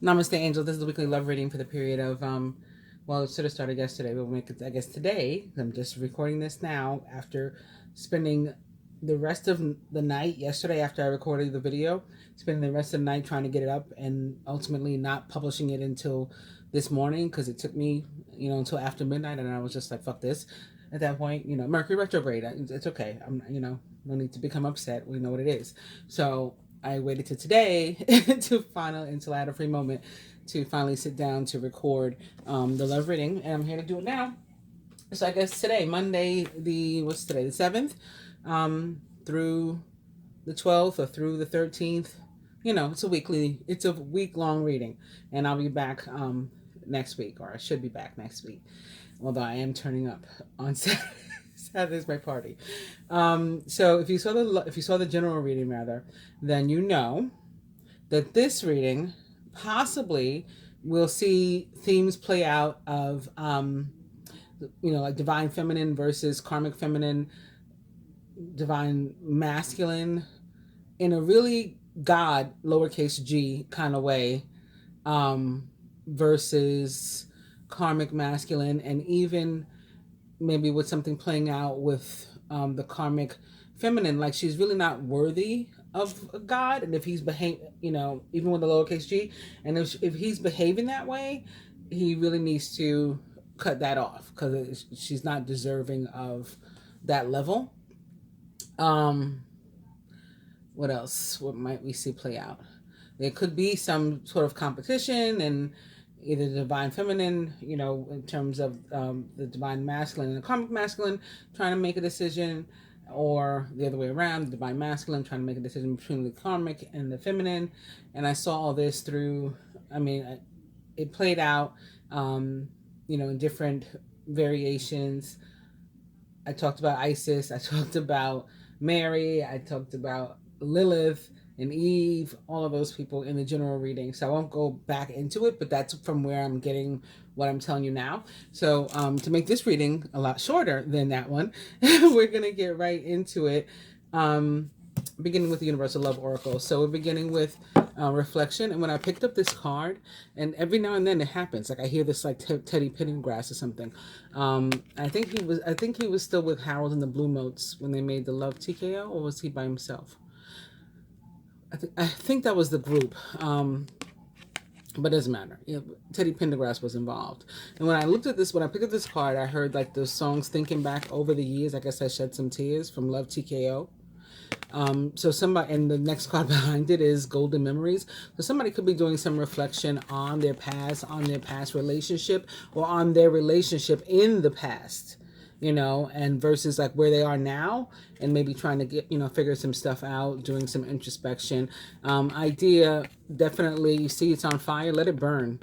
Namaste, Angel. This is the weekly love reading for the period of, well, it should have started yesterday. We'll make it, I guess, today. I'm just recording this now after spending the rest of the night yesterday after I recorded the video, spending the rest of the night trying to get it up and ultimately not publishing it until this morning because it took me, until after midnight, and I was just like, fuck this. At that point, Mercury retrograde, it's okay. No need to become upset. We know what it is. So I waited till today until I had a free moment to finally sit down to record the love reading, and I'm here to do it now. So I guess today, Monday, what's today, the 7th, through the 12th or through the 13th, it's a week-long reading, and I'll be back next week, or I should be back next week, although I am turning up on Saturday. Saturday's my party. So if you saw the general reading rather, then you know that this reading possibly will see themes play out of like divine feminine versus karmic feminine, divine masculine, in a really God lowercase g kind of way, versus karmic masculine, and even maybe with something playing out with the karmic feminine, like she's really not worthy of God, and if he's even with the lowercase g, and if he's behaving that way, he really needs to cut that off because she's not deserving of that level. What else? What might we see play out? There could be some sort of competition, and either the divine feminine, in terms of the divine masculine and the karmic masculine trying to make a decision, or the other way around, the divine masculine trying to make a decision between the karmic and the feminine. And I saw all this through, it played out, in different variations. I talked about Isis, I talked about Mary, I talked about Lilith and Eve, all of those people in the general reading. So I won't go back into it, but that's from where I'm getting what I'm telling you now. So to make this reading a lot shorter than that one, we're going to get right into it, beginning with the Universal Love Oracle. So we're beginning with reflection. And when I picked up this card, and every now and then it happens, like I hear this like Teddy Pendergrass or something. I think he was still with Harold and the Blue Notes when they made the Love TKO, or was he by himself? I think that was the group, but it doesn't matter. Teddy Pendergrass was involved. And when I picked up this card, I heard like those songs thinking back over the years. I guess I shed some tears from Love TKO. So somebody, and the next card behind it is Golden Memories. So somebody could be doing some reflection on their past relationship, or on their relationship in the past, and versus like where they are now, and maybe trying to get, figure some stuff out, doing some introspection. Idea, definitely, you see it's on fire, let it burn.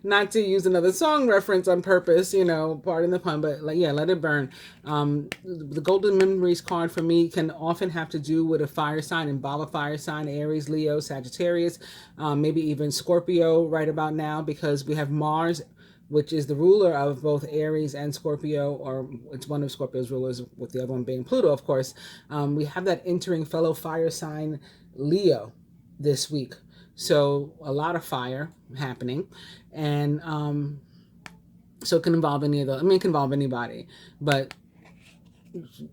Not to use another song reference on purpose, pardon the pun, but let it burn. The Golden Memories card for me can often have to do with a fire sign, involve a fire sign, Aries, Leo, Sagittarius, maybe even Scorpio right about now, because we have Mars, which is the ruler of both Aries and Scorpio, or it's one of Scorpio's rulers, with the other one being Pluto, of course. We have that entering fellow fire sign Leo this week. So a lot of fire happening. And so it can involve any of those. It can involve anybody. But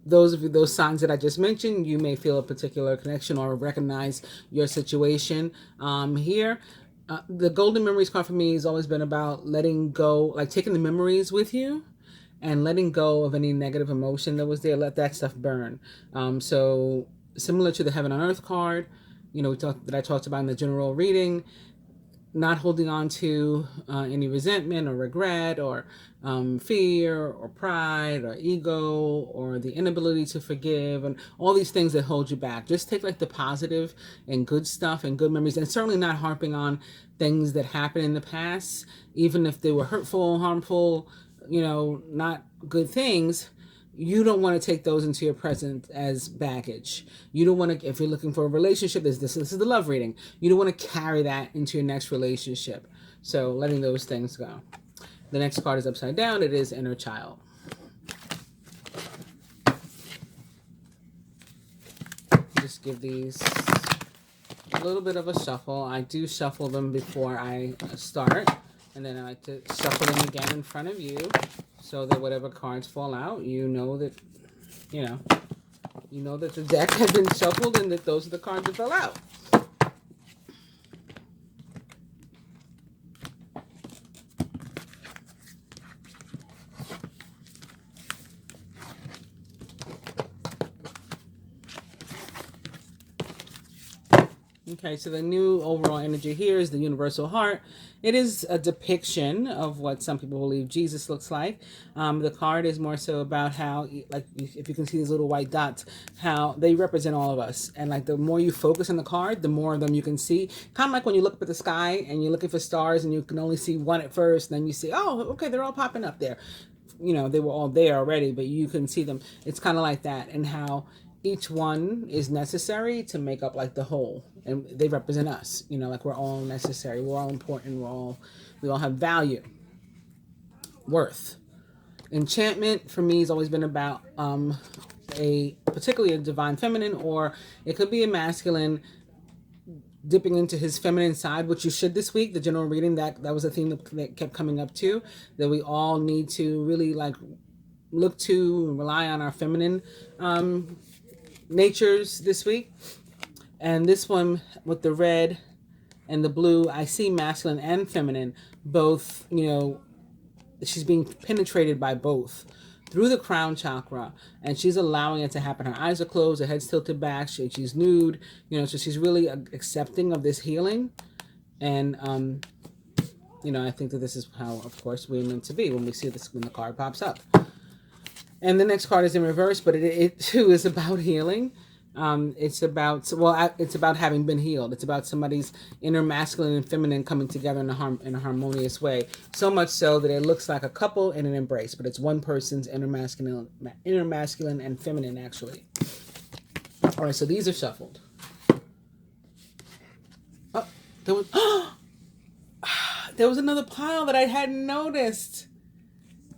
those signs that I just mentioned, you may feel a particular connection or recognize your situation here. The Golden Memories card for me has always been about letting go, like taking the memories with you and letting go of any negative emotion that was there. Let that stuff burn. So similar to the Heaven on Earth card, that I talked about in the general reading, not holding on to any resentment or regret or fear or pride or ego or the inability to forgive and all these things that hold you back. Just take like the positive and good stuff and good memories, and certainly not harping on things that happened in the past, even if they were hurtful, harmful, not good things. You don't want to take those into your present as baggage. You don't want to, if you're looking for a relationship, this is the love reading. You don't want to carry that into your next relationship. So letting those things go. The next card is upside down. It is Inner Child. Just give these a little bit of a shuffle. I do shuffle them before I start, and then I like to shuffle them again in front of you, so that whatever cards fall out, you know that the deck has been shuffled and that those are the cards that fell out. Okay, so the new overall energy here is the universal heart. It is a depiction of what some people believe Jesus looks like. The card is more so about how, like, if you can see these little white dots, how they represent all of us. And like the more you focus on the card, the more of them you can see. Kind of like when you look up at the sky and you're looking for stars and you can only see one at first, and then you see, oh, okay, they're all popping up there. You know, they were all there already, but you can see them. It's kind of like that, and how each one is necessary to make up like the whole, and they represent us. You know, like we're all necessary, we're all important, we all have value, worth. Enchantment for me has always been about particularly a divine feminine, or it could be a masculine dipping into his feminine side, which you should this week. The general reading, that was a theme that kept coming up too, that we all need to really like look to and rely on our feminine natures this week. And this one with the red and the blue, I see masculine and feminine both. You know, she's being penetrated by both through the crown chakra, and she's allowing it to happen. Her eyes are closed, her head's tilted back, she's nude, you know, so she's really accepting of this healing. And you know, I think that this is how, of course, we're meant to be when we see this, when the card pops up. And the next card is in reverse, but it too is about healing. It's about having been healed. It's about somebody's inner masculine and feminine coming together in a harmonious way. So much so that it looks like a couple in an embrace, but it's one person's inner masculine and feminine, actually. All right, so these are shuffled. Oh, there was another pile that I hadn't noticed.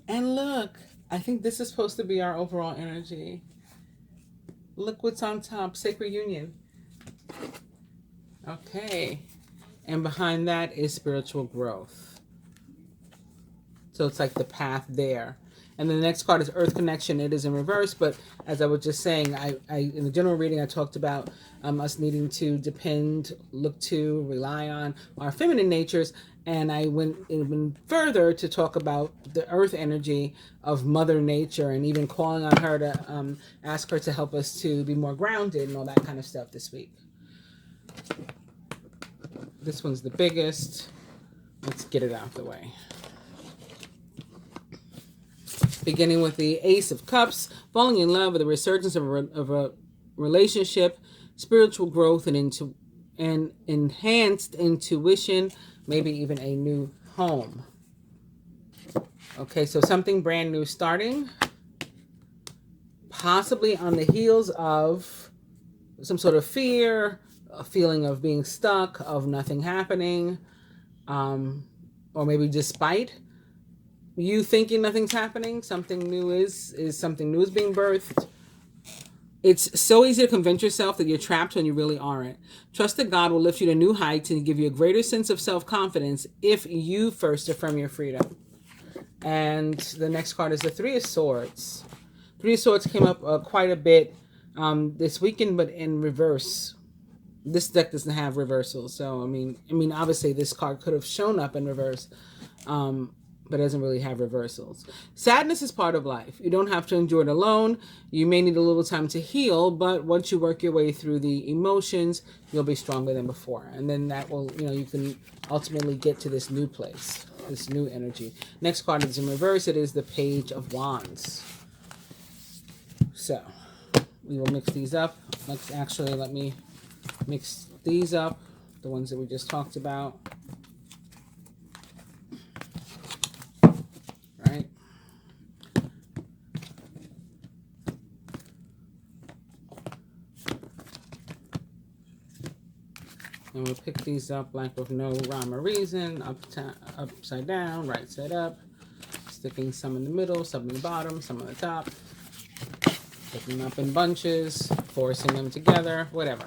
And look, I think this is supposed to be our overall energy. Look what's on top, Sacred Union. Okay. And behind that is spiritual growth. So it's like the path there. And the next card is Earth Connection. It is in reverse, but as I was just saying, I in the general reading, I talked about us needing to depend, look to, rely on our feminine natures. And I went even further to talk about the earth energy of Mother Nature, and even calling on her to ask her to help us to be more grounded and all that kind of stuff this week. This one's the biggest. Let's get it out the way. Beginning with the Ace of Cups, falling in love with the resurgence of a relationship, spiritual growth, and enhanced intuition, maybe even a new home. Okay, so something brand new starting, possibly on the heels of some sort of fear, a feeling of being stuck, of nothing happening, or maybe despite you thinking nothing's happening, something new is being birthed. It's so easy to convince yourself that you're trapped when you really aren't. Trust that God will lift you to new heights and give you a greater sense of self-confidence if you first affirm your freedom. And the next card is the Three of Swords. Three of Swords came up quite a bit this weekend, but in reverse. This deck doesn't have reversals, so I mean, obviously this card could have shown up in reverse, but doesn't really have reversals. Sadness is part of life. You don't have to endure it alone. You may need a little time to heal, but once you work your way through the emotions, you'll be stronger than before. And then that will, you can ultimately get to this new place, this new energy. Next card is in reverse. It is the Page of Wands. So we will mix these up. Let me mix these up, the ones that we just talked about. Right. And we'll pick these up like with no rhyme or reason, upside down, right side up, sticking some in the middle, some in the bottom, some on the top, picking them up in bunches, forcing them together, whatever.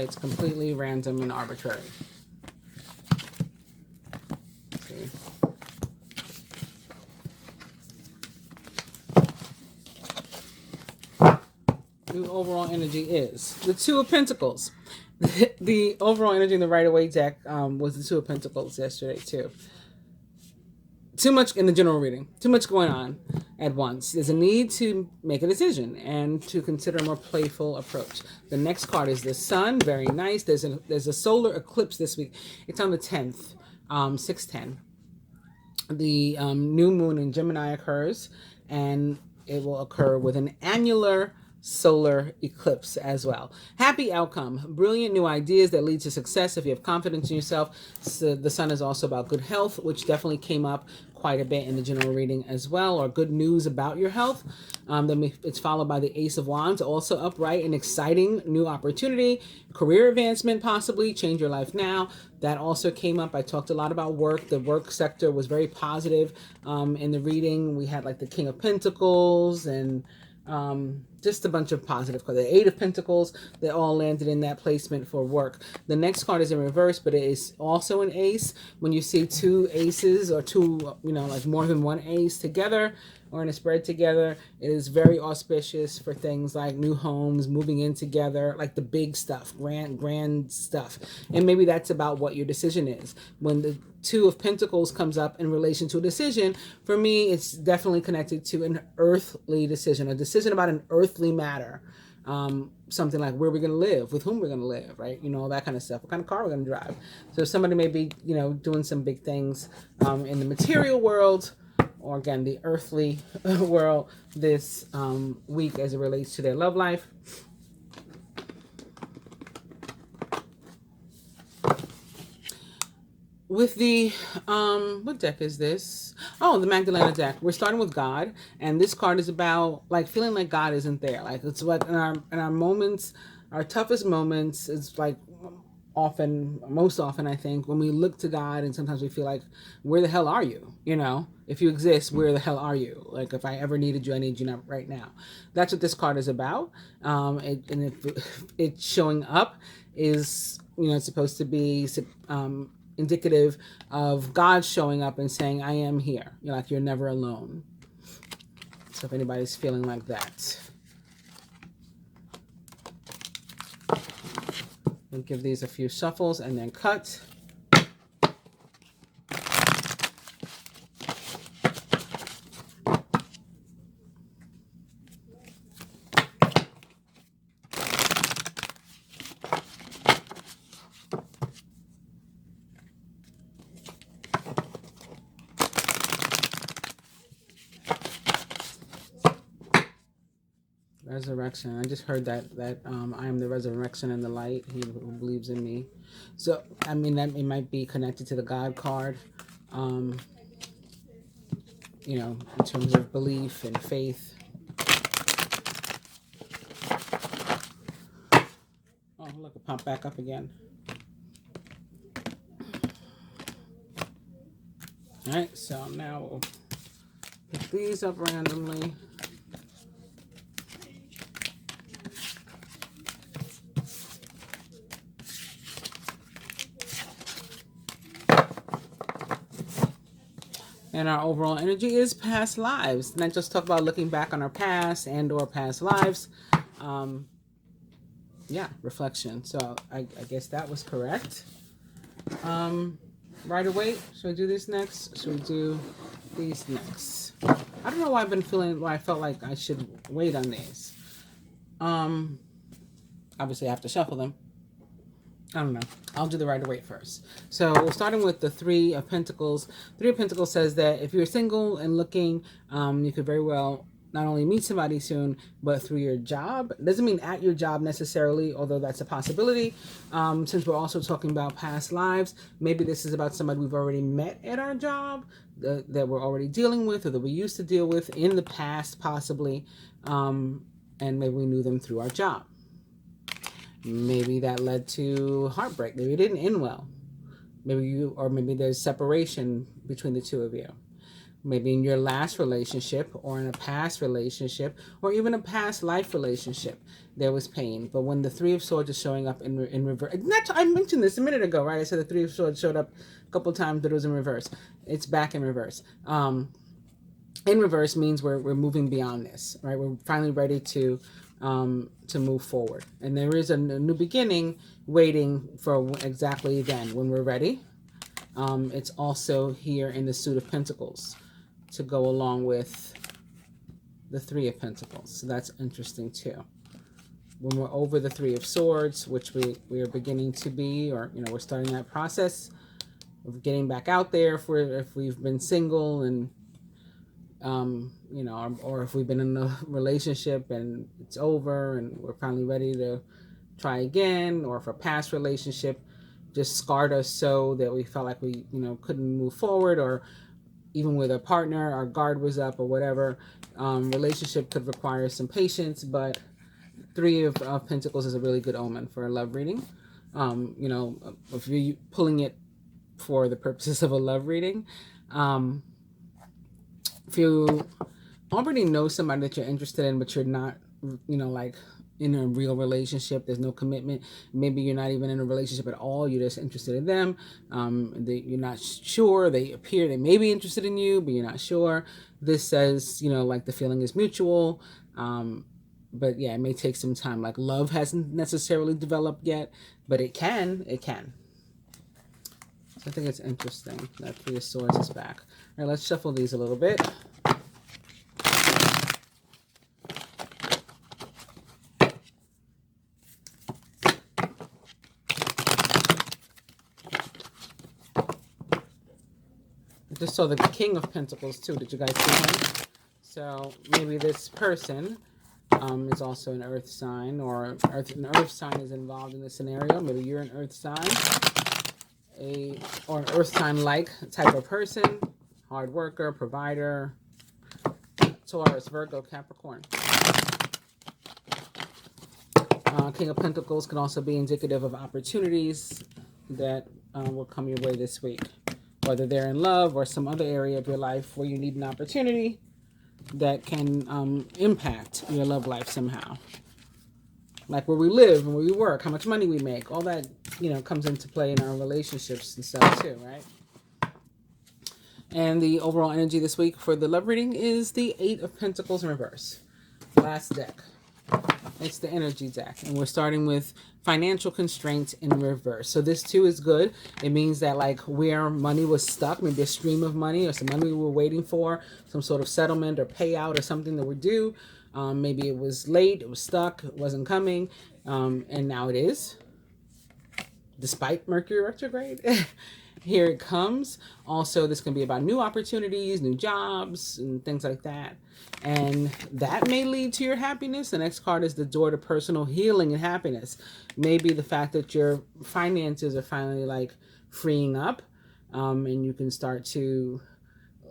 Okay, it's completely random and arbitrary. See. New overall energy is the Two of Pentacles. The overall energy in the Rider-Waite deck was the Two of Pentacles yesterday too. Too much in the general reading. Too much going on at once. There's a need to make a decision and to consider a more playful approach. The next card is the Sun. Very nice. There's a solar eclipse this week. It's on the 10th, 6/10. The new moon in Gemini occurs, and it will occur with an annular solar eclipse as well. Happy outcome, brilliant new ideas that lead to success if you have confidence in yourself. So the Sun is also about good health, which definitely came up quite a bit in the general reading as well, or good news about your health. Then it's followed by the Ace of Wands, also upright, an exciting new opportunity, career advancement possibly, change your life now. That also came up. I talked a lot about work. The work sector was very positive in the reading. We had like the King of Pentacles and just a bunch of positive cards. The Eight of Pentacles, they all landed in that placement for work. The next card is in reverse, but it is also an ace. When you see two aces or two, like more than one ace together or in a spread together, it is very auspicious for things like new homes, moving in together, like the big stuff, grand stuff. And maybe that's about what your decision is. When the Two of Pentacles comes up in relation to a decision, for me, it's definitely connected to an earthly decision, a decision about an earthly matter. Something like where we're going to live, with whom we're going to live, right? That kind of stuff. What kind of car we're going to drive. So somebody may be, doing some big things in the material world, or again, the earthly world this week as it relates to their love life. With the, what deck is this? Oh, the Magdalena deck. We're starting with God, and this card is about like feeling like God isn't there. Like it's what in our moments, our toughest moments, it's like most often I think when we look to God, and sometimes we feel like, where the hell are you? If you exist, where the hell are you? Like if I ever needed you, I need you now, right now. That's what this card is about. And if it's showing up is, it's supposed to be indicative of God showing up and saying, I am here. You're never alone. So if anybody's feeling like that. We'll give these a few shuffles and then cut. Resurrection. I just heard that I am the resurrection and the light. He who believes in me. So I mean that it might be connected to the God card. In terms of belief and faith. Oh, look, it popped back up again. All right, so now we'll pick these up randomly. And our overall energy is past lives. And I just talk about looking back on our past and or past lives. Reflection. So I guess that was correct. Rider-Waite. Should I do this next? Should we do these next? I don't know why I felt like I should wait on these. Obviously I have to shuffle them. I don't know. I'll do the Rider-Waite first. So we're starting with the Three of Pentacles. Three of Pentacles says that if you're single and looking, you could very well not only meet somebody soon, but through your job. It doesn't mean at your job necessarily, although that's a possibility. Since we're also talking about past lives, maybe this is about somebody we've already met at our job, that we're already dealing with, or that we used to deal with in the past, possibly. And maybe we knew them through our job. Maybe that led to heartbreak. Maybe it didn't end well. Maybe there's separation between the two of you. maybe in your last relationship or in a past relationship or even a past life relationship, there was pain. But when the Three of Swords is showing up in reverse, I mentioned this a minute ago, right? I said the Three of Swords showed up a couple times, but it was in reverse. It's back in reverse. In reverse means we're moving beyond this, right? We're finally ready to move forward. And there is a new beginning waiting for exactly then when we're ready. It's also here in the Suit of Pentacles to go along with the Three of Pentacles. So that's interesting too. When we're over the Three of Swords, which we are beginning to be, or we're starting that process of getting back out there if we've been single and or if we've been in a relationship and it's over and we're finally ready to try again, or if a past relationship just scarred us so that we felt like we couldn't move forward, or even with a partner, our guard was up or whatever. Relationship could require some patience, but Three of Pentacles is a really good omen for a love reading. If you're pulling it for the purposes of a love reading, if you already know somebody that you're interested in, but you're not, like in a real relationship, there's no commitment. Maybe you're not even in a relationship at all. You're just interested in them. You're not sure. They may be interested in you, but you're not sure. This says, like the feeling is mutual. But yeah, it may take some time. Like love hasn't necessarily developed yet, but it can. So I think it's interesting that Three of Swords is back. All right, let's shuffle these a little bit. I just saw the King of Pentacles too. Did you guys see him? So maybe this person is also an earth sign, or an earth sign is involved in this scenario. Maybe you're an earth sign, or an earth sign-like type of person, hard worker, provider, Taurus, Virgo, Capricorn. King of Pentacles can also be indicative of opportunities that will come your way this week, whether they're in love or some other area of your life where you need an opportunity that can impact your love life somehow. Like where we live and where we work, how much money we make, all that, comes into play in our relationships and stuff too, right? And the overall energy this week for the love reading is the Eight of Pentacles in reverse. Last deck. It's the energy deck. And we're starting with financial constraints in reverse. So this too is good. It means that like where money was stuck, maybe a stream of money or some money we were waiting for, some sort of settlement or payout or something that we're due. Maybe it was late, it was stuck, it wasn't coming, and now it is, despite Mercury retrograde. Here it comes. Also, this can be about new opportunities, new jobs, and things like that. And that may lead to your happiness. The next card is the door to personal healing and happiness. Maybe the fact that your finances are finally like freeing up, and you can start to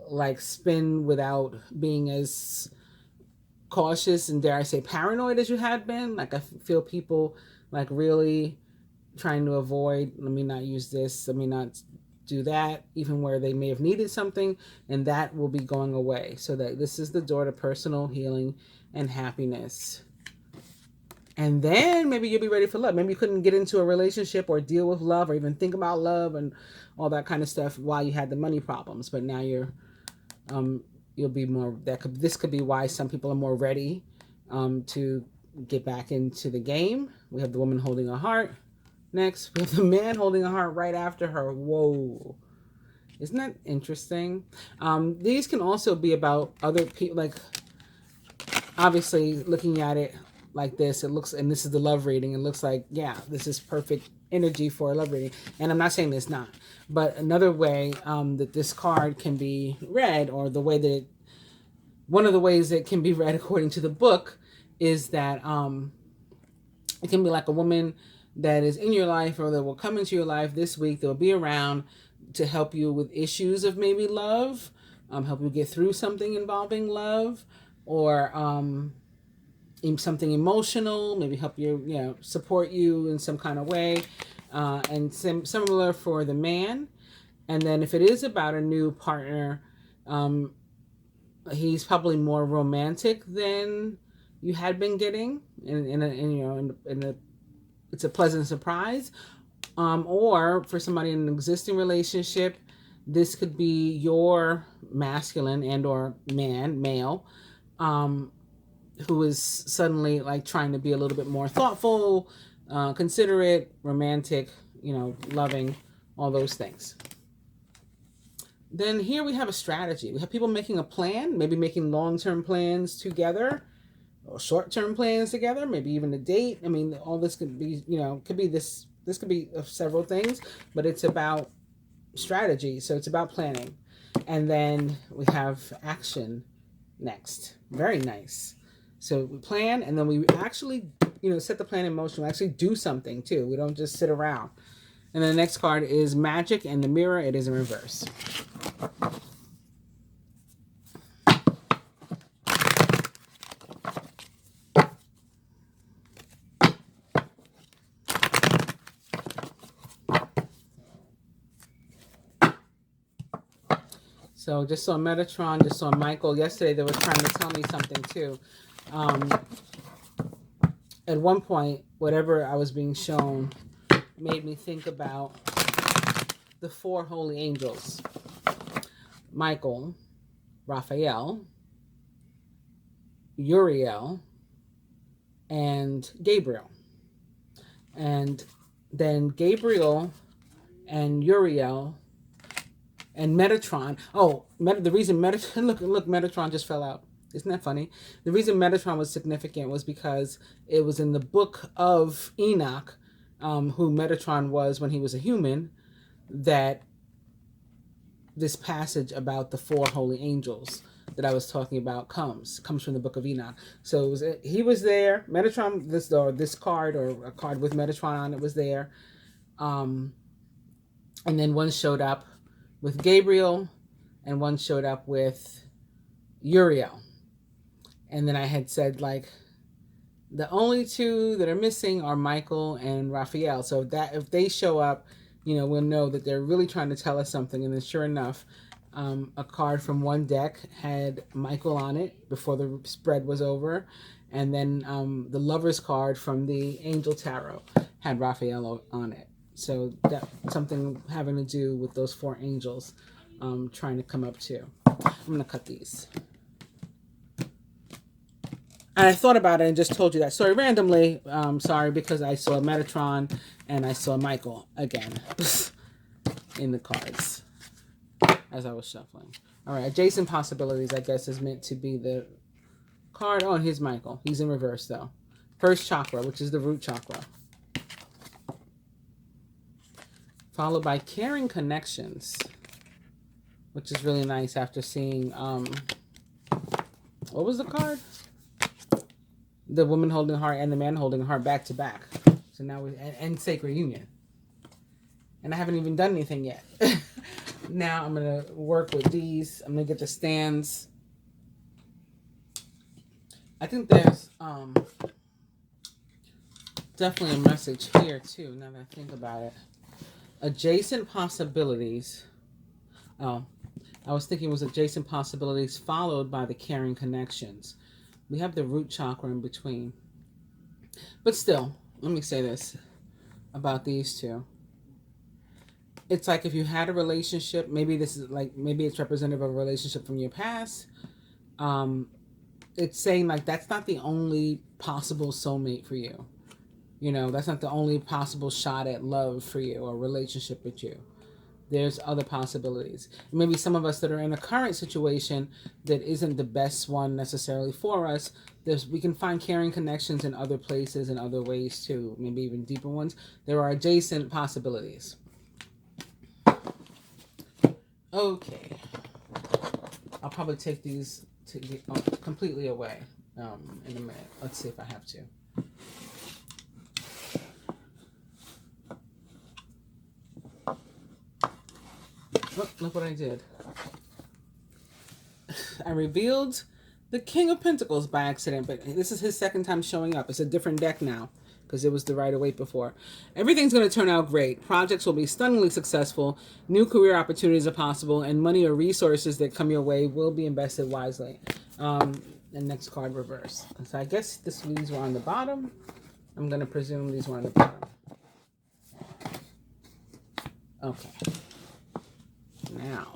like spend without being as cautious and, dare I say, paranoid as you had been. Like I feel people like really trying to avoid, let me not use this, let me not do that, even where they may have needed something, and that will be going away. So that this is the door to personal healing and happiness. And then maybe you'll be ready for love. Maybe you couldn't get into a relationship or deal with love or even think about love and all that kind of stuff while you had the money problems, but now you'll be more, this could be why some people are more ready to get back into the game. We have the woman holding a heart. Next, we have the man holding a heart right after her. Whoa. Isn't that interesting? These can also be about other people. Like, obviously, looking at it like this, it looks, and this is the love reading, it looks like, yeah, this is perfect energy for a love reading. And I'm not saying it's not. But another way that this card can be read, or the way that one of the ways it can be read according to the book, is that it can be like a woman that is in your life or that will come into your life this week. They'll be around to help you with issues of maybe love, help you get through something involving love, or something emotional, maybe help you, support you in some kind of way, and similar for the man. And then if it is about a new partner, He's probably more romantic than you had been getting, it's a pleasant surprise. Or for somebody in an existing relationship, this could be your masculine and or male, who is suddenly like trying to be a little bit more thoughtful, considerate, romantic, loving, all those things. Then here we have a strategy. We have people making a plan, maybe making long-term plans together or short-term plans together, maybe even a date. I mean, all this could be, could be this could be several things, but it's about strategy. So it's about planning. And then we have action next. Very nice. So we plan, and then we actually, set the plan in motion. We actually do something too. We don't just sit around. And then the next card is Magic and the Mirror. It is in reverse. So just saw Metatron, just saw Michael. Yesterday they were trying to tell me something too. At one point, whatever I was being shown made me think about the 4 holy angels. Michael, Raphael, Uriel, and Gabriel. And then Gabriel and Uriel and Metatron. Oh, the reason Metatron, look, Metatron just fell out. Isn't that funny? The reason Metatron was significant was because it was in the book of Enoch, who Metatron was when he was a human, that this passage about the 4 holy angels that I was talking about comes from the book of Enoch. So he was there. Metatron, this card or a card with Metatron on it was there. And then one showed up with Gabriel and one showed up with Uriel. And then I had said, like, the only 2 that are missing are Michael and Raphael. So if they show up, we'll know that they're really trying to tell us something. And then sure enough, a card from one deck had Michael on it before the spread was over. And then the Lover's card from the Angel Tarot had Raphael on it. So that's something having to do with those 4 angels trying to come up too. I'm going to cut these. And I thought about it and just told you that story randomly. Sorry, because I saw Metatron and I saw Michael again in the cards as I was shuffling. All right, adjacent possibilities, I guess, is meant to be the card. Oh, and here's Michael. He's in reverse, though. First chakra, which is the root chakra. Followed by caring connections, which is really nice after seeing, what was the card? The woman holding heart and the man holding heart back to back. So now and sacred union. And I haven't even done anything yet. Now I'm going to work with these. I'm going to get the stands. I think there's definitely a message here too, now that I think about it. Adjacent possibilities. Oh, I was thinking it was adjacent possibilities followed by the caring connections. We have the root chakra in between. But still, let me say this about these 2. It's like if you had a relationship, maybe it's representative of a relationship from your past. It's saying like that's not the only possible soulmate for you. That's not the only possible shot at love for you or relationship with you. There's other possibilities. Maybe some of us that are in a current situation that isn't the best one necessarily for us, we can find caring connections in other places and other ways too, maybe even deeper ones. There are adjacent possibilities. Okay. I'll probably take these completely away in a minute. Let's see if I have to. Oh, look what I did. I revealed the King of Pentacles by accident, but this is his second time showing up. It's a different deck now because it was the Rider-Waite before. Everything's going to turn out great. Projects will be stunningly successful. New career opportunities are possible, and money or resources that come your way will be invested wisely. The next card, reverse. So I guess these were on the bottom. I'm going to presume these were on the bottom. Okay. Now.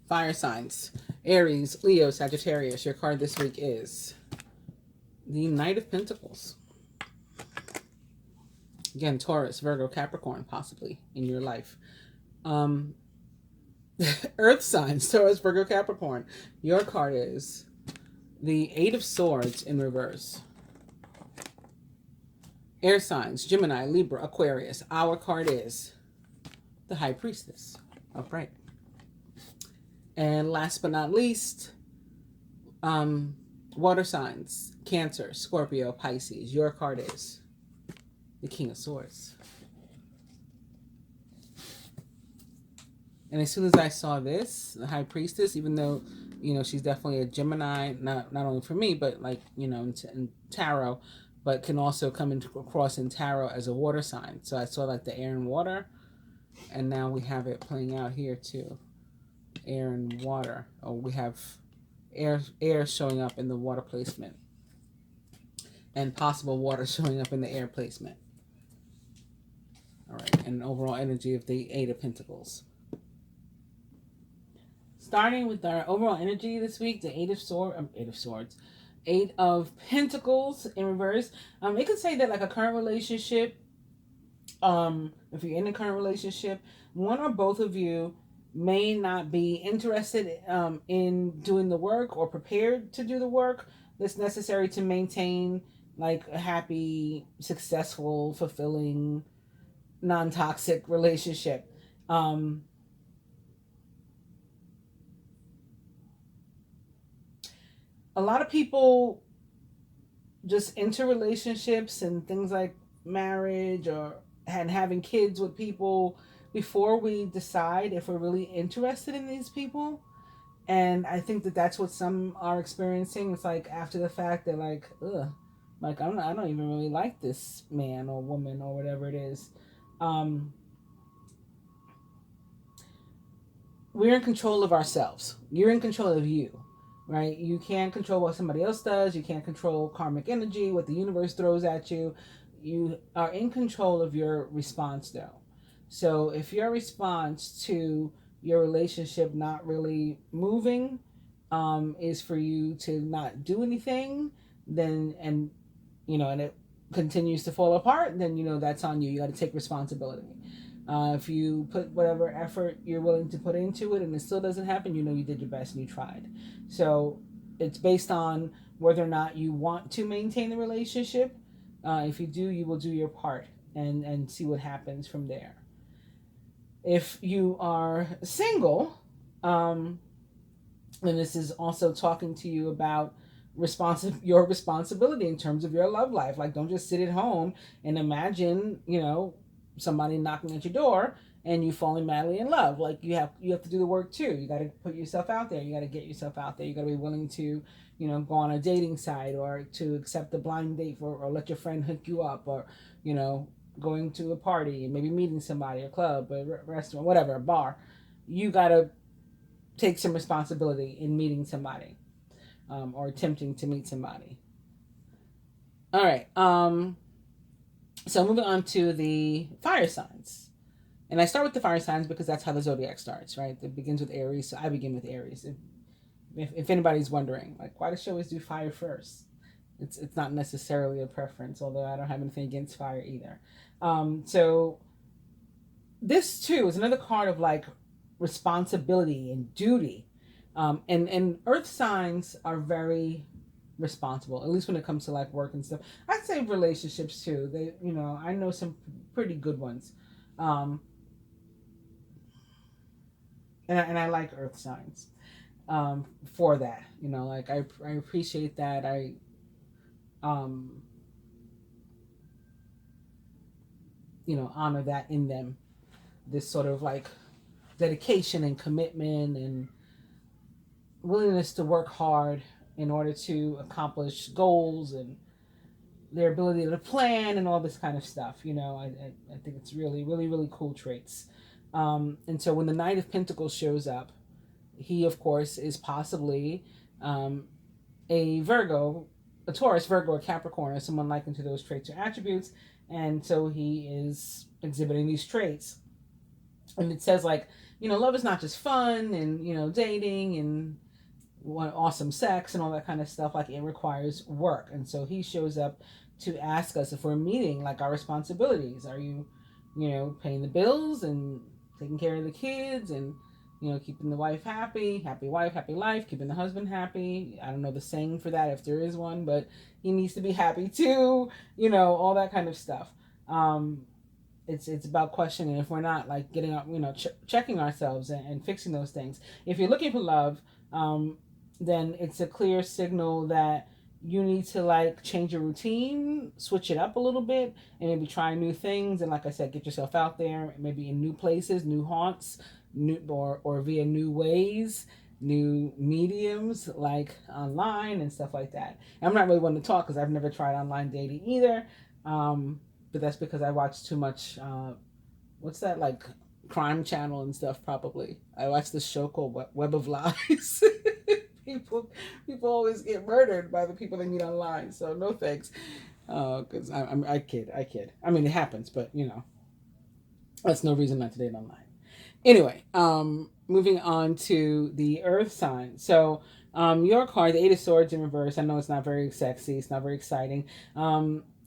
Fire signs. Aries, Leo, Sagittarius. Your card this week is the Knight of Pentacles. Again, Taurus, Virgo, Capricorn, possibly in your life. Earth signs, Taurus, Virgo, Capricorn. Your card is the Eight of Swords in reverse. Air signs, Gemini, Libra, Aquarius. Our card is the High Priestess. Upright. And last but not least, water signs, Cancer, Scorpio, Pisces. Your card is the King of Swords. And as soon as I saw this, the High Priestess, even though, you know, she's definitely a Gemini, not only for me, but like, you know, in tarot, but can also come across in tarot as a water sign. So I saw like the air and water, and now we have it playing out here too. Air and water. Oh, we have air showing up in the water placement, and possible water showing up in the air placement. All right, and overall energy of the Eight of Pentacles. Starting with our overall energy this week, the Eight of Swords, Eight of Pentacles in reverse. It could say that like a current relationship, if you're in a current relationship, one or both of you may not be interested in doing the work or prepared to do the work that's necessary to maintain like a happy, successful, fulfilling, non-toxic relationship. A lot of people just enter relationships and things like marriage and having kids with people before we decide if we're really interested in these people. And I think that that's what some are experiencing. It's like after the fact, they're like, ugh, like I don't even really like this man or woman or whatever it is. We're in control of ourselves. You're in control of you, right? You can't control what somebody else does. You can't control karmic energy, what the universe throws at you. You are in control of your response though. So if your response to your relationship not really moving is for you to not do anything, then, and it continues to fall apart, then, that's on you. You got to take responsibility. If you put whatever effort you're willing to put into it and it still doesn't happen, you did your best and you tried. So it's based on whether or not you want to maintain the relationship. If you do, you will do your part and see what happens from there. If you are single, then this is also talking to you about your responsibility in terms of your love life. Like, don't just sit at home and imagine, somebody knocking at your door and you falling madly in love. Like, you have to do the work too. You got to put yourself out there. You got to get yourself out there. You got to be willing to, go on a dating site or to accept a blind date or let your friend hook you up, or, going to a party and maybe meeting somebody, a club, a restaurant, whatever, a bar. You got to take some responsibility in meeting somebody or attempting to meet somebody. All right. So moving on to the fire signs. And I start with the fire signs because that's how the zodiac starts, right? It begins with Aries, so I begin with Aries. If anybody's wondering, like, why does she always do fire first? It's not necessarily a preference, although I don't have anything against fire either. So this too is another card of like responsibility and duty. And earth signs are very responsible, at least when it comes to like work and stuff. I'd say relationships too. They, I know some pretty good ones. And I like earth signs for that. Like I appreciate that. I honor that in them. This sort of like dedication and commitment and willingness to work hard in order to accomplish goals and their ability to plan and all this kind of stuff. I think it's really, really, really cool traits. And so when the Knight of Pentacles shows up, he, of course, is possibly a Virgo, a Taurus, Virgo, or Capricorn, or someone likened to those traits or attributes. And so he is exhibiting these traits. And it says, like, love is not just fun and, dating and awesome sex and all that kind of stuff. Like, it requires work. And so he shows up to ask us if we're meeting, like, our responsibilities. Are you, paying the bills and taking care of the kids and, keeping the wife happy wife, happy life, keeping the husband happy. I don't know the saying for that, if there is one, but he needs to be happy too, all that kind of stuff. It's about questioning if we're not, like, getting up, checking ourselves and fixing those things. If you're looking for love, then it's a clear signal that you need to, like, change your routine, switch it up a little bit, and maybe try new things. And like I said, get yourself out there, maybe in new places, new haunts, or via new ways, new mediums, like online and stuff like that. And I'm not really one to talk because I've never tried online dating either. But that's because I watch too much, what's that, like, crime channel and stuff, probably. I watch this show called Web of Lies. People always get murdered by the people they meet online, so no thanks. Because I kid. I mean, it happens, but, that's no reason not to date online. Anyway, moving on to the Earth sign. So, your card, the Eight of Swords in reverse. I know it's not very sexy. It's not very exciting.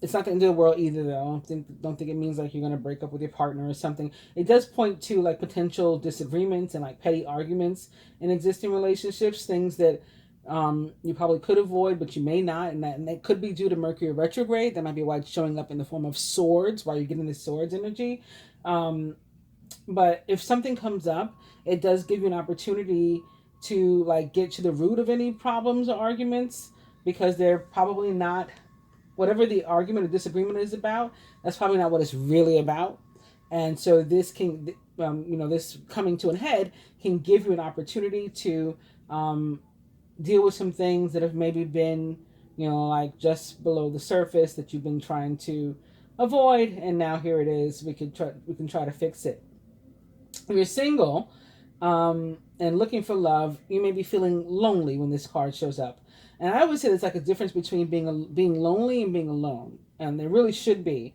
It's not the end of the world either, though. Don't think it means, like, you're going to break up with your partner or something. It does point to, like, potential disagreements and, like, petty arguments in existing relationships, things that you probably could avoid, but you may not, and that could be due to Mercury retrograde. That might be why it's showing up in the form of swords, why you're getting the swords energy. But if something comes up, it does give you an opportunity to, like, get to the root of any problems or arguments, because they're probably not, whatever the argument or disagreement is about, that's probably not what it's really about. And so this can, this coming to a head can give you an opportunity to deal with some things that have maybe been, like, just below the surface that you've been trying to avoid. And now here it is. We can try to fix it. If you're single and looking for love, you may be feeling lonely when this card shows up. And I would say there's, like, a difference between being lonely and being alone. And there really should be.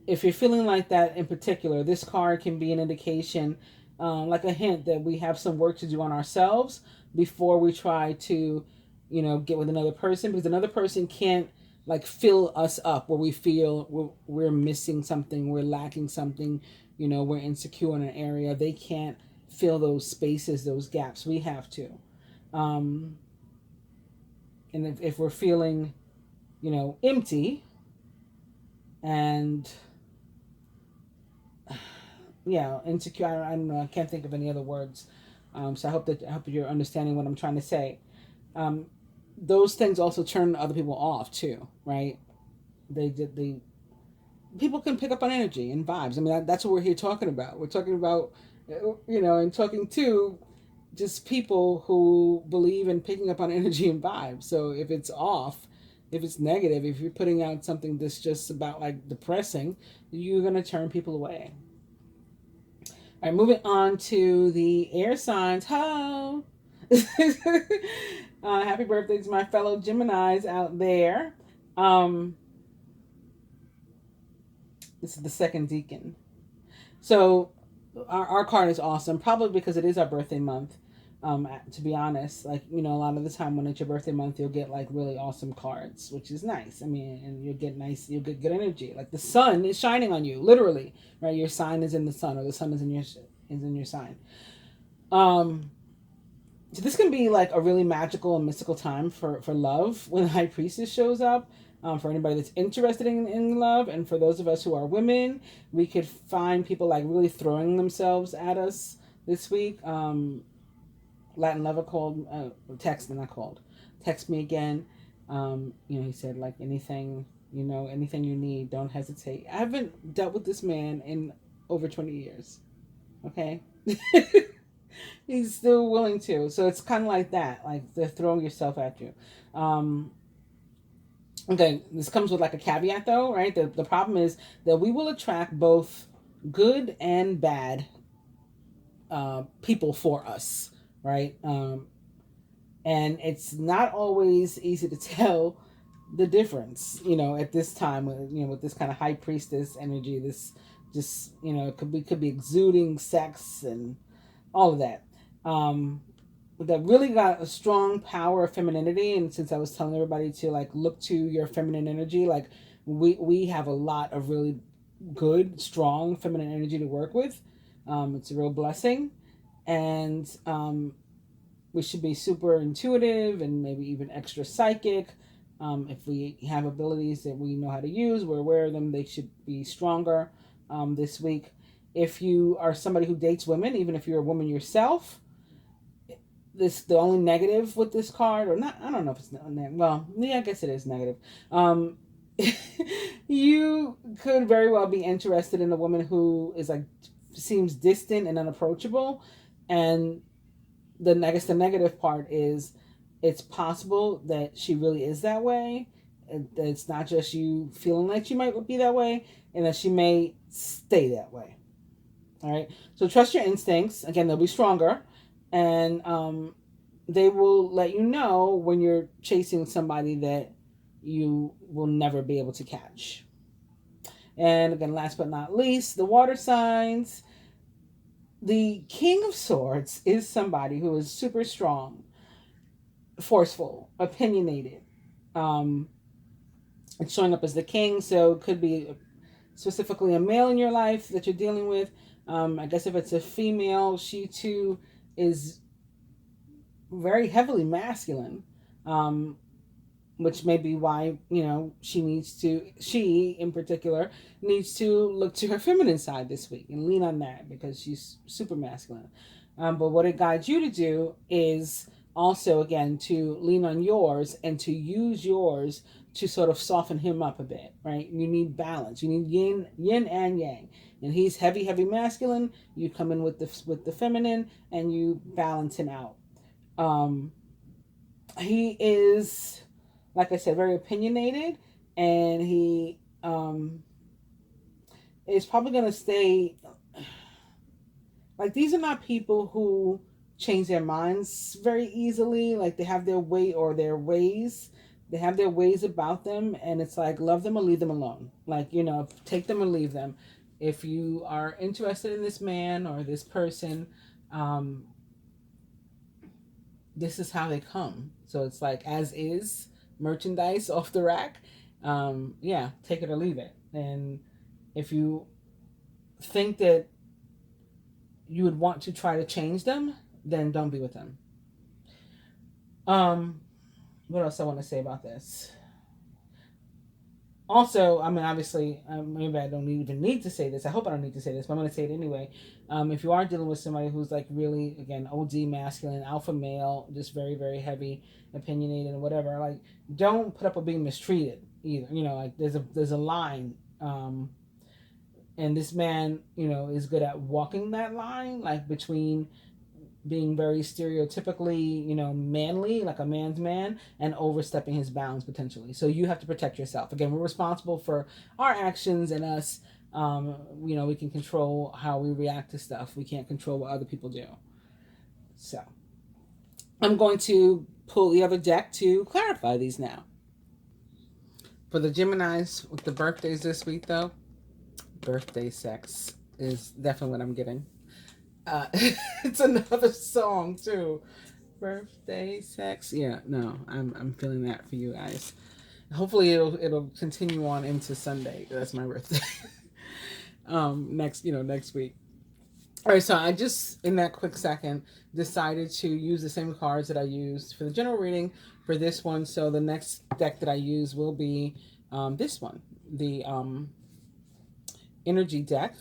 If you're feeling like that in particular, this card can be an indication, like a hint that we have some work to do on ourselves before we try to, get with another person. Because another person can't, like, fill us up where we feel we're missing something, we're lacking something, we're insecure in an area. They can't fill those spaces, those gaps. We have to. And if we're feeling, empty and, insecure, I don't know, I can't think of any other words. So I hope you're understanding what I'm trying to say. Those things also turn other people off too, right? People can pick up on energy and vibes. I mean, that's what we're here talking about. We're talking about, and talking to just people who believe in picking up on energy and vibes. So if it's off, if it's negative, if you're putting out something that's just about, like, depressing, you're going to turn people away. All right, moving on to the air signs. Ho! Happy birthday to my fellow Geminis out there. This is the second deacon. So our card is awesome, probably because it is our birthday month. To be honest, like, a lot of the time when it's your birthday month, you'll get, like, really awesome cards, which is nice. I mean, and you'll get good energy. Like, the sun is shining on you, literally, right? Your sign is in the sun, or the sun is in your sign. So this can be, like, a really magical and mystical time for love when the High Priestess shows up. For anybody that's interested in love, and for those of us who are women, we could find people, like, really throwing themselves at us this week. Latin Lover text me again. He said, like, anything you need, don't hesitate. I haven't dealt with this man in over 20 years. Okay. He's still willing to. So it's kind of like that. Like they're throwing yourself at you. Okay, this comes with like a caveat though, right? The problem is that we will attract both good and bad people for us, right? And it's not always easy to tell the difference, at this time, with this kind of high priestess energy, this just, it could be exuding sex and all of that. That really got a strong power of femininity. And since I was telling everybody to like look to your feminine energy, like we have a lot of really good, strong feminine energy to work with. It's a real blessing. And we should be super intuitive and maybe even extra psychic. If we have abilities that we know how to use, we're aware of them, they should be stronger this week. If you are somebody who dates women, even if you're a woman yourself, the only negative with this card, or not, I don't know if it's negative. Well, yeah, I guess it is negative. You could very well be interested in a woman who is like seems distant and unapproachable, and the negative part is it's possible that she really is that way. It's not just you feeling like she might be that way, and that she may stay that way. All right. So trust your instincts. Again, they'll be stronger, and they will let you know when you're chasing somebody that you will never be able to catch. And again, last but not least, the water signs. The King of Swords is somebody who is super strong, forceful, opinionated. It's showing up as the king, so it could be specifically a male in your life that you're dealing with. I guess if it's a female, she too is very heavily masculine, which may be why, she in particular needs to look to her feminine side this week and lean on that because she's super masculine. But what it guides you to do is also, again, to lean on yours and to use yours to sort of soften him up a bit, right? You need balance. You need yin and yang. And he's heavy masculine. You come in with the feminine and you balance him out. He is, like I said, very opinionated, and he is probably going to stay. Like, these are not people who change their minds very easily. Like, they have their way or their ways. They have their ways about them, and it's like, love them or leave them alone. Like, take them or leave them. If you are interested in this man or this person, this is how they come. So it's like as is merchandise off the rack. Take it or leave it. And if you think that you would want to try to change them, then don't be with them. What else I want to say about this? Also, I mean, obviously, maybe I don't even need to say this. I hope I don't need to say this, but I'm going to say it anyway. If you are dealing with somebody who's like really, again, OD masculine, alpha male, just very, very heavy, opinionated, and whatever, like, don't put up with being mistreated either. Like there's a line, and this man, is good at walking that line, like between being very stereotypically, manly, like a man's man, and overstepping his bounds potentially. So you have to protect yourself. Again, we're responsible for our actions and us. We can control how we react to stuff. We can't control what other people do. So I'm going to pull the other deck to clarify these now. For the Geminis with the birthdays this week, though, birthday sex is definitely what I'm getting. It's another song too. Birthday sex. Yeah, no, I'm feeling that for you guys. Hopefully it'll continue on into Sunday. That's my birthday. Next week. All right, so I just in that quick second decided to use the same cards that I used for the general reading for this one. So the next deck that I use will be this one, the energy deck.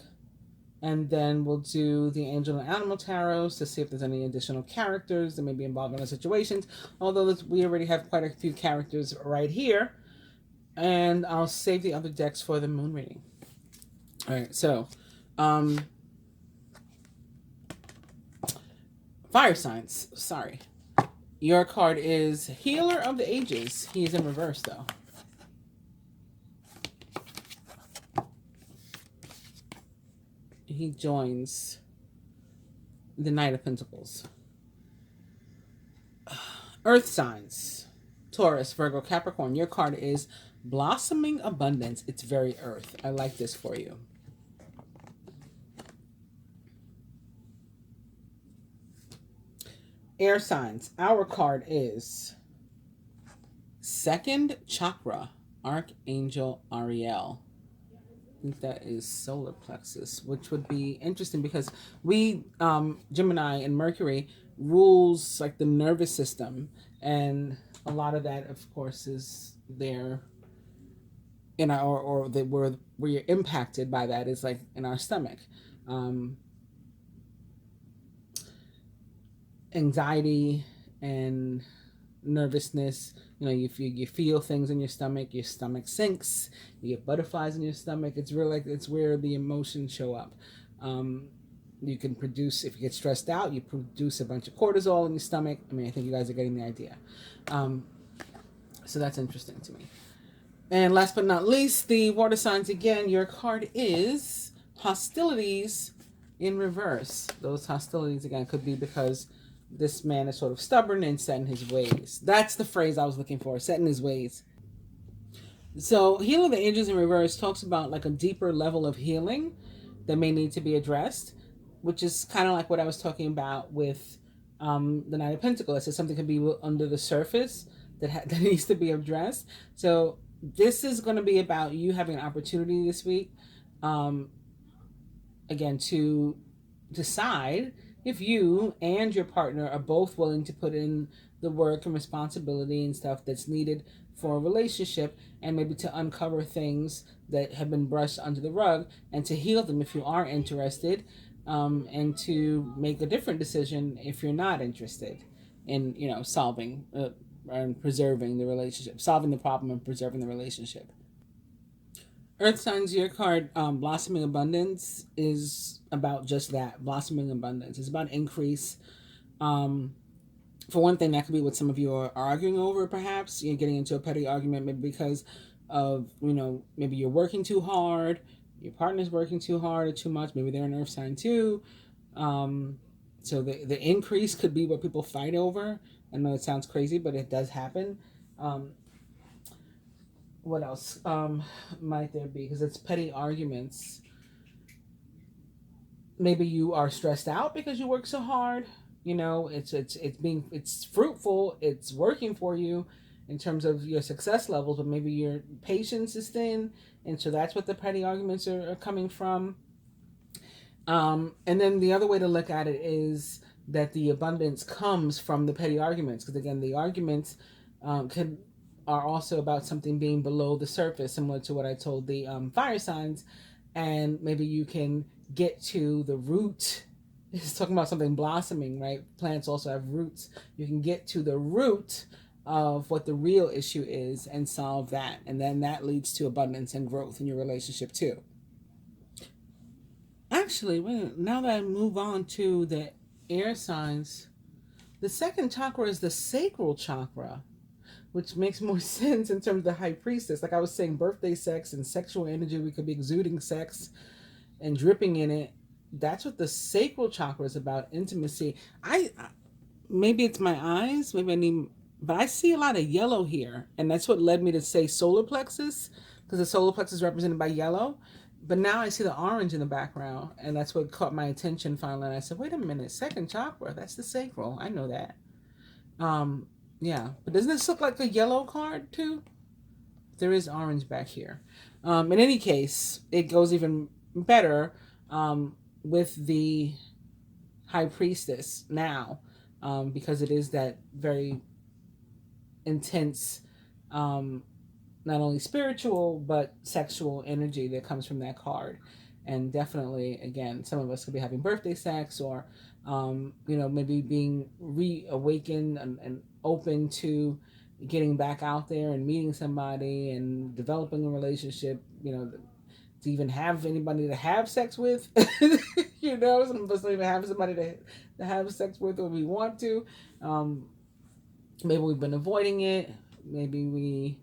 And then we'll do the Angel and Animal Tarots to see if there's any additional characters that may be involved in the situations. Although we already have quite a few characters right here. And I'll save the other decks for the moon reading. All right, so Fire signs, sorry. Your card is Healer of the Ages. He is in reverse, though. He joins the Knight of Pentacles. Earth signs. Taurus, Virgo, Capricorn. Your card is Blossoming Abundance. It's very earth. I like this for you. Air signs. Our card is Second Chakra, Archangel Ariel. I think that is solar plexus, which would be interesting because we, Gemini and Mercury, rules like the nervous system, and a lot of that, of course, is there in our, or that where you're impacted by that is like in our stomach. Anxiety and nervousness, you feel things in your stomach sinks, you get butterflies in your stomach. It's really like, it's where the emotions show up. You can produce, if you get stressed out, you produce a bunch of cortisol in your stomach. I mean, I think you guys are getting the idea. So that's interesting to me. And last but not least, the water signs again. Your card is Hostilities in reverse. Those hostilities again could be because this man is sort of stubborn and set in his ways. That's the phrase I was looking for, set in his ways. So Healer of the Ages in reverse talks about like a deeper level of healing that may need to be addressed, which is kind of like what I was talking about with the Knight of Pentacles. So something could be under the surface that needs to be addressed. So this is going to be about you having an opportunity this week, again, to decide if you and your partner are both willing to put in the work and responsibility and stuff that's needed for a relationship, and maybe to uncover things that have been brushed under the rug and to heal them if you are interested, and to make a different decision if you're not interested in, solving and preserving the relationship, solving the problem and preserving the relationship. Earth signs, your card, Blossoming Abundance, is about just that. Blossoming Abundance. It's about increase. For one thing, that could be what some of you are arguing over, perhaps. You're getting into a petty argument maybe because of, maybe you're working too hard, your partner's working too hard or too much. Maybe they're an earth sign too. So the increase could be what people fight over. I know it sounds crazy, but it does happen. What else might there be? Because it's petty arguments. Maybe you are stressed out because you work so hard. It's fruitful. It's working for you in terms of your success levels, but maybe your patience is thin, and so that's what the petty arguments are coming from. And then the other way to look at it is that the abundance comes from the petty arguments, because again, the arguments are also about something being below the surface, similar to what I told the fire signs, and maybe you can get to the root. It's talking about something blossoming, right? Plants also have roots. You can get to the root of what the real issue is and solve that, and then that leads to abundance and growth in your relationship too. Actually, now that I move on to the air signs, the second chakra is the sacral chakra, which makes more sense in terms of the high priestess. Like I was saying, birthday sex and sexual energy, we could be exuding sex and dripping in it. That's what the sacral chakra is about, intimacy. Maybe it's my eyes, but I see a lot of yellow here, and that's what led me to say solar plexus, because the solar plexus is represented by yellow. But now I see the orange in the background, and that's what caught my attention finally. And I said, wait a minute, second chakra, that's the sacral. I know that. Yeah, but doesn't this look like a yellow card too? There is orange back here. In any case, it goes even better with the high priestess now, because it is that very intense, not only spiritual but sexual energy that comes from that card. And definitely, again, some of us could be having birthday sex, or maybe being reawakened and open to getting back out there and meeting somebody and developing a relationship. to even have anybody to have sex with. You know, some of us don't even have somebody to have sex with when we want to. Maybe we've been avoiding it. Maybe we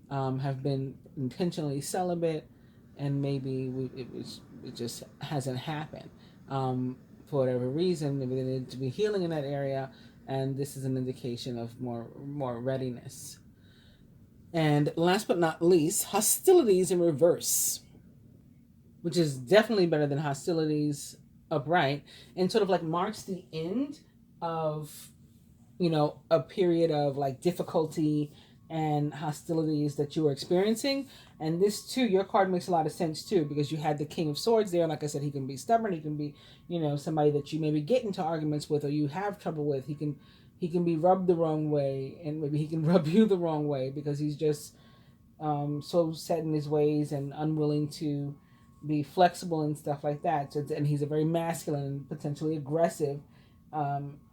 have been intentionally celibate, and maybe it just hasn't happened for whatever reason. Maybe there needs to be healing in that area, and this is an indication of more readiness. And last but not least, hostilities in reverse, which is definitely better than hostilities upright, and sort of like marks the end of, you know, a period of like difficulty and hostilities that you were experiencing. And this too, your card makes a lot of sense too, because you had the King of Swords there. Like I said, he can be stubborn. He can be, you know, somebody that you maybe get into arguments with or you have trouble with. He can be rubbed the wrong way, and maybe he can rub you the wrong way because he's just so set in his ways and unwilling to be flexible and stuff like that. So, and he's a very masculine and potentially aggressive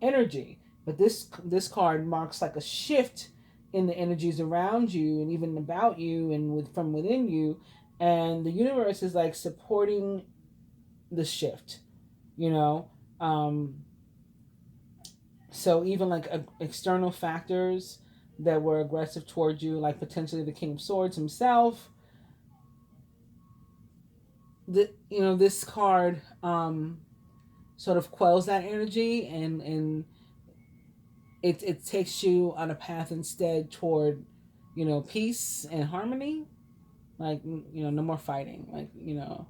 energy. But this card marks like a shift in the energies around you and even about you and from within you, and the universe is like supporting the shift, you know. So even like external factors that were aggressive towards you, like potentially the King of Swords himself. This card sort of quells that energy, and it takes you on a path instead toward, you know, peace and harmony. Like, you know, no more fighting. Like, you know,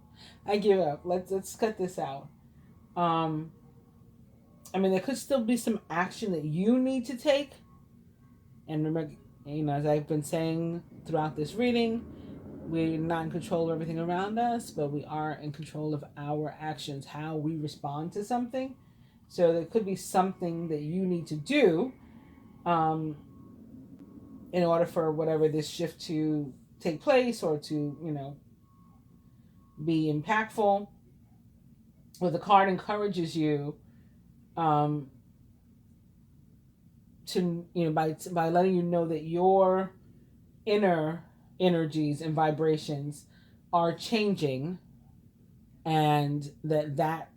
I give up. Let's cut this out. I mean, there could still be some action that you need to take. And remember, you know, as I've been saying throughout this reading, we're not in control of everything around us, but we are in control of our actions, how we respond to something. So there could be something that you need to do in order for whatever this shift to take place or to, you know, be impactful. Well, the card encourages you to, you know, by letting you know that your inner energies and vibrations are changing, and that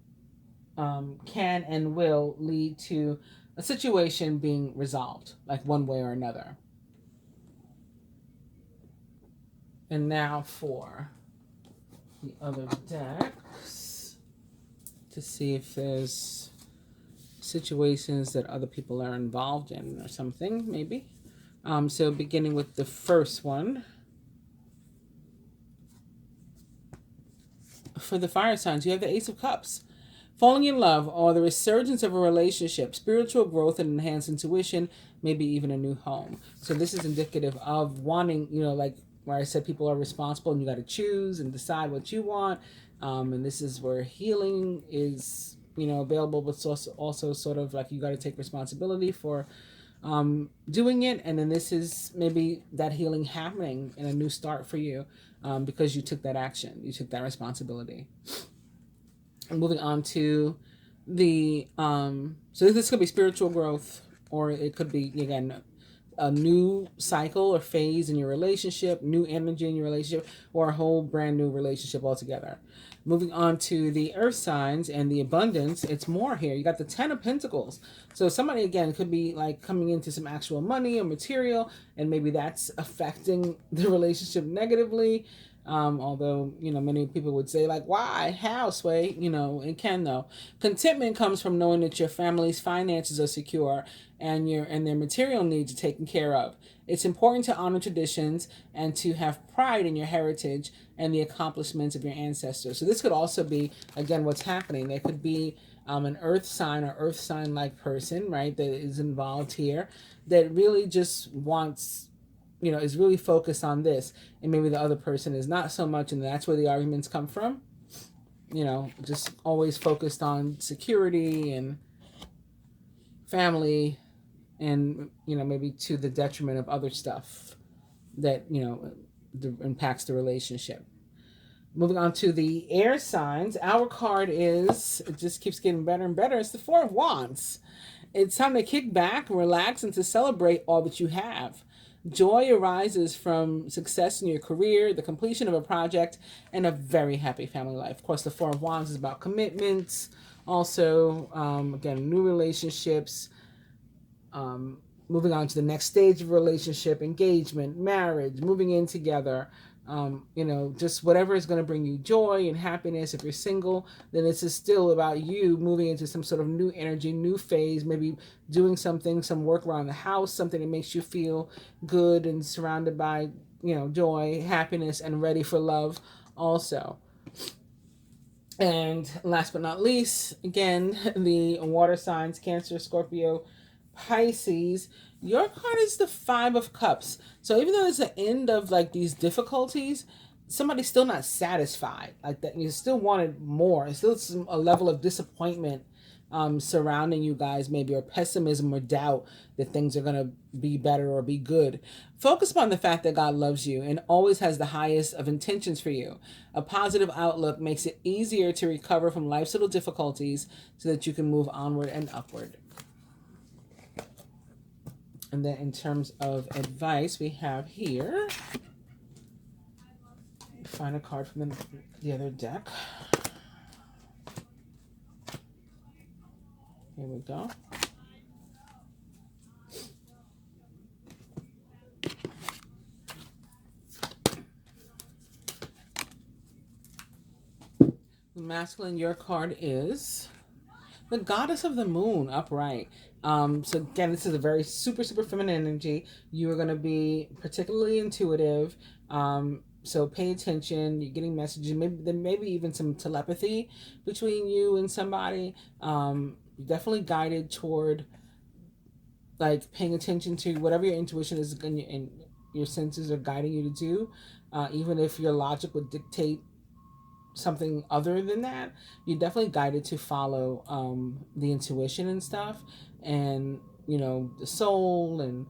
can and will lead to a situation being resolved, like one way or another. And now for the other decks, to see if there's situations that other people are involved in or something, maybe. So beginning with the first one. For the fire signs, you have the Ace of Cups. Falling in love or the resurgence of a relationship, spiritual growth and enhanced intuition, maybe even a new home. So this is indicative of wanting, you know, like where I said people are responsible and you got to choose and decide what you want. And this is where healing is, you know, available, but it's also sort of like you got to take responsibility for doing it. And then this is maybe that healing happening and a new start for you because you took that action, you took that responsibility. And moving on to the so this could be spiritual growth, or it could be, again, a new cycle or phase in your relationship, new energy in your relationship, or a whole brand new relationship altogether. Moving on to the earth signs and the abundance, it's more here. You got the 10 of Pentacles. So somebody, again, could be like coming into some actual money or material, and maybe that's affecting the relationship negatively. Although, you know, many people would say like, why, how, Sway, you know, it can though. Contentment comes from knowing that your family's finances are secure and their material needs are taken care of. It's important to honor traditions and to have pride in your heritage and the accomplishments of your ancestors. So this could also be, again, what's happening. There could be an earth sign or earth sign like person, right, that is involved here that really just wants, you know, is really focused on this, and maybe the other person is not so much, and that's where the arguments come from. You know, just always focused on security and family, and, you know, maybe to the detriment of other stuff that, you know, impacts the relationship. Moving on to the air signs, our card is, it just keeps getting better and better. It's the Four of Wands. It's time to kick back, relax, and to celebrate all that you have. Joy arises from success in your career, the completion of a project, and a very happy family life. Of course, the Four of Wands is about commitments. Also, again, new relationships, moving on to the next stage of relationship, engagement, marriage, moving in together. Just whatever is going to bring you joy and happiness. If you're single, then it's still about you moving into some sort of new energy, new phase, maybe doing something, some work around the house, something that makes you feel good and surrounded by, joy, happiness, and ready for love also. And last but not least, again, the water signs, Cancer, Scorpio, Pisces. Your card is the Five of Cups. So even though it's the end of like these difficulties, somebody's still not satisfied. Like that, you still wanted more. It's still a level of disappointment surrounding you guys, maybe, or pessimism or doubt that things are going to be better or be good. Focus upon the fact that God loves you and always has the highest of intentions for you. A positive outlook makes it easier to recover from life's little difficulties so that you can move onward and upward. And then in terms of advice, we have here, find a card from the other deck. Here we go. Masculine, your card is the Goddess of the Moon, upright. So again, this is a very super feminine energy. You are going to be particularly intuitive. So pay attention. You're getting messages. Maybe even some telepathy between you and somebody. Definitely guided toward like paying attention to whatever your intuition is and your senses are guiding you to do. Even if your logic would dictate something other than that, you're definitely guided to follow the intuition and stuff, and the soul, and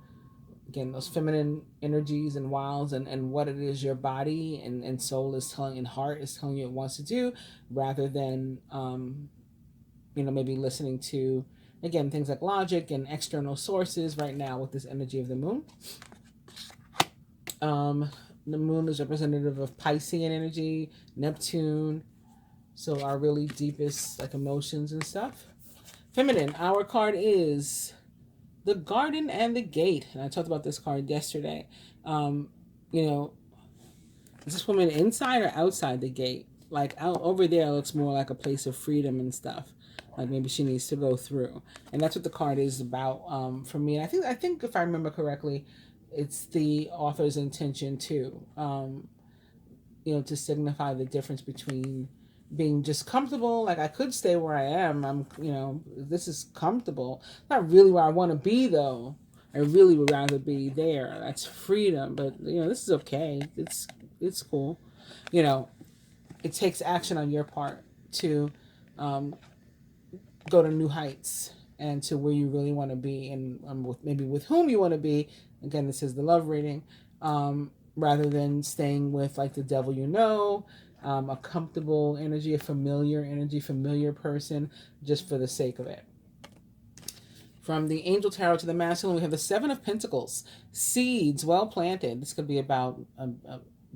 again those feminine energies and wilds, and what it is your body and soul is telling, and heart is telling you it wants to do, rather than maybe listening to, again, things like logic and external sources right now with this energy of the moon. The moon is representative of Piscean energy, Neptune, so our really deepest like emotions and stuff. Feminine, our card is the Garden and the Gate. And I talked about this card yesterday. Is this woman inside or outside the gate? Like out over there looks more like a place of freedom and stuff. Like maybe she needs to go through. And that's what the card is about for me. I think if I remember correctly, it's the author's intention too, to signify the difference between being just comfortable, like I could stay where I am, this is comfortable, not really where I want to be though. I really would rather be there. That's freedom, but this is okay. It's cool. It takes action on your part to go to new heights and to where you really want to be, and with whom you want to be. Again, this is the love reading, rather than staying with like the devil, a comfortable energy, a familiar energy, familiar person, just for the sake of it. From the Angel Tarot to the Masculine, we have the Seven of Pentacles, seeds well planted. This could be about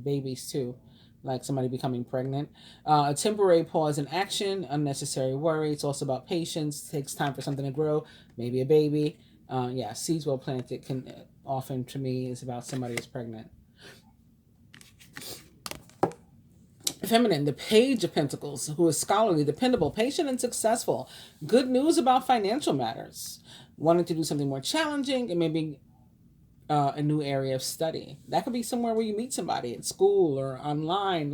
babies too, like somebody becoming pregnant. A temporary pause in action, unnecessary worry. It's also about patience. It takes time for something to grow, maybe a baby. Seeds well planted can often, to me, is about somebody who's pregnant. Feminine, the Page of Pentacles, who is scholarly, dependable, patient, and successful. Good news about financial matters. Wanting to do something more challenging, and maybe a new area of study. That could be somewhere where you meet somebody at school or online,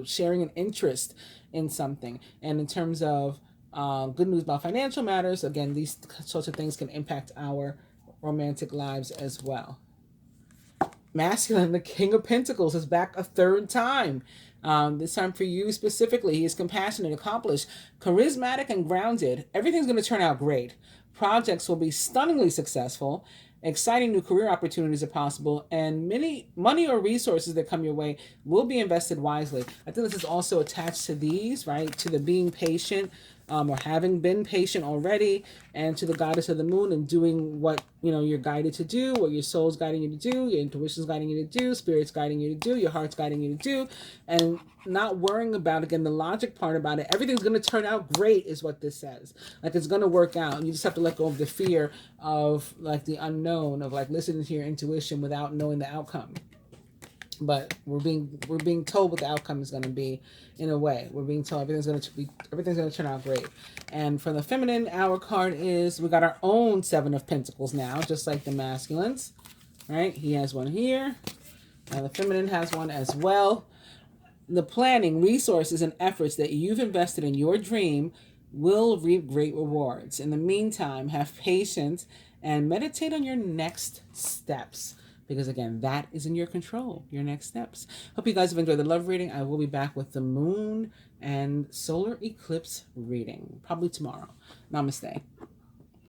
sharing an interest in something. And in terms of good news about financial matters, again, these sorts of things can impact our romantic lives as well. Masculine, the King of Pentacles, is back a third time. This time for you specifically. He is compassionate, accomplished, charismatic, and grounded. Everything's going to turn out great. Projects will be stunningly successful. Exciting new career opportunities are possible, and many money or resources that come your way will be invested wisely. I think this is also attached to these, right? To the being patient, or having been patient already, and to the goddess of the moon, and doing what you're guided to do, what your soul's guiding you to do, your intuition's guiding you to do, spirit's guiding you to do, your heart's guiding you to do, and not worrying about, again, the logic part about it. Everything's going to turn out great is what this says. Like, it's going to work out. You just have to let go of the fear of like the unknown, of like listening to your intuition without knowing the outcome. But we're being told what the outcome is going to be. In a way, we're being told everything's going to turn out great. And for the feminine, our card is, we got our own Seven of Pentacles now, just like the masculines, right? He has one here, and the feminine has one as well. The planning, resources, and efforts that you've invested in your dream will reap great rewards. In the meantime, have patience and meditate on your next steps. Because again, that is in your control, your next steps. Hope you guys have enjoyed the love reading. I will be back with the moon and solar eclipse reading, probably tomorrow. Namaste.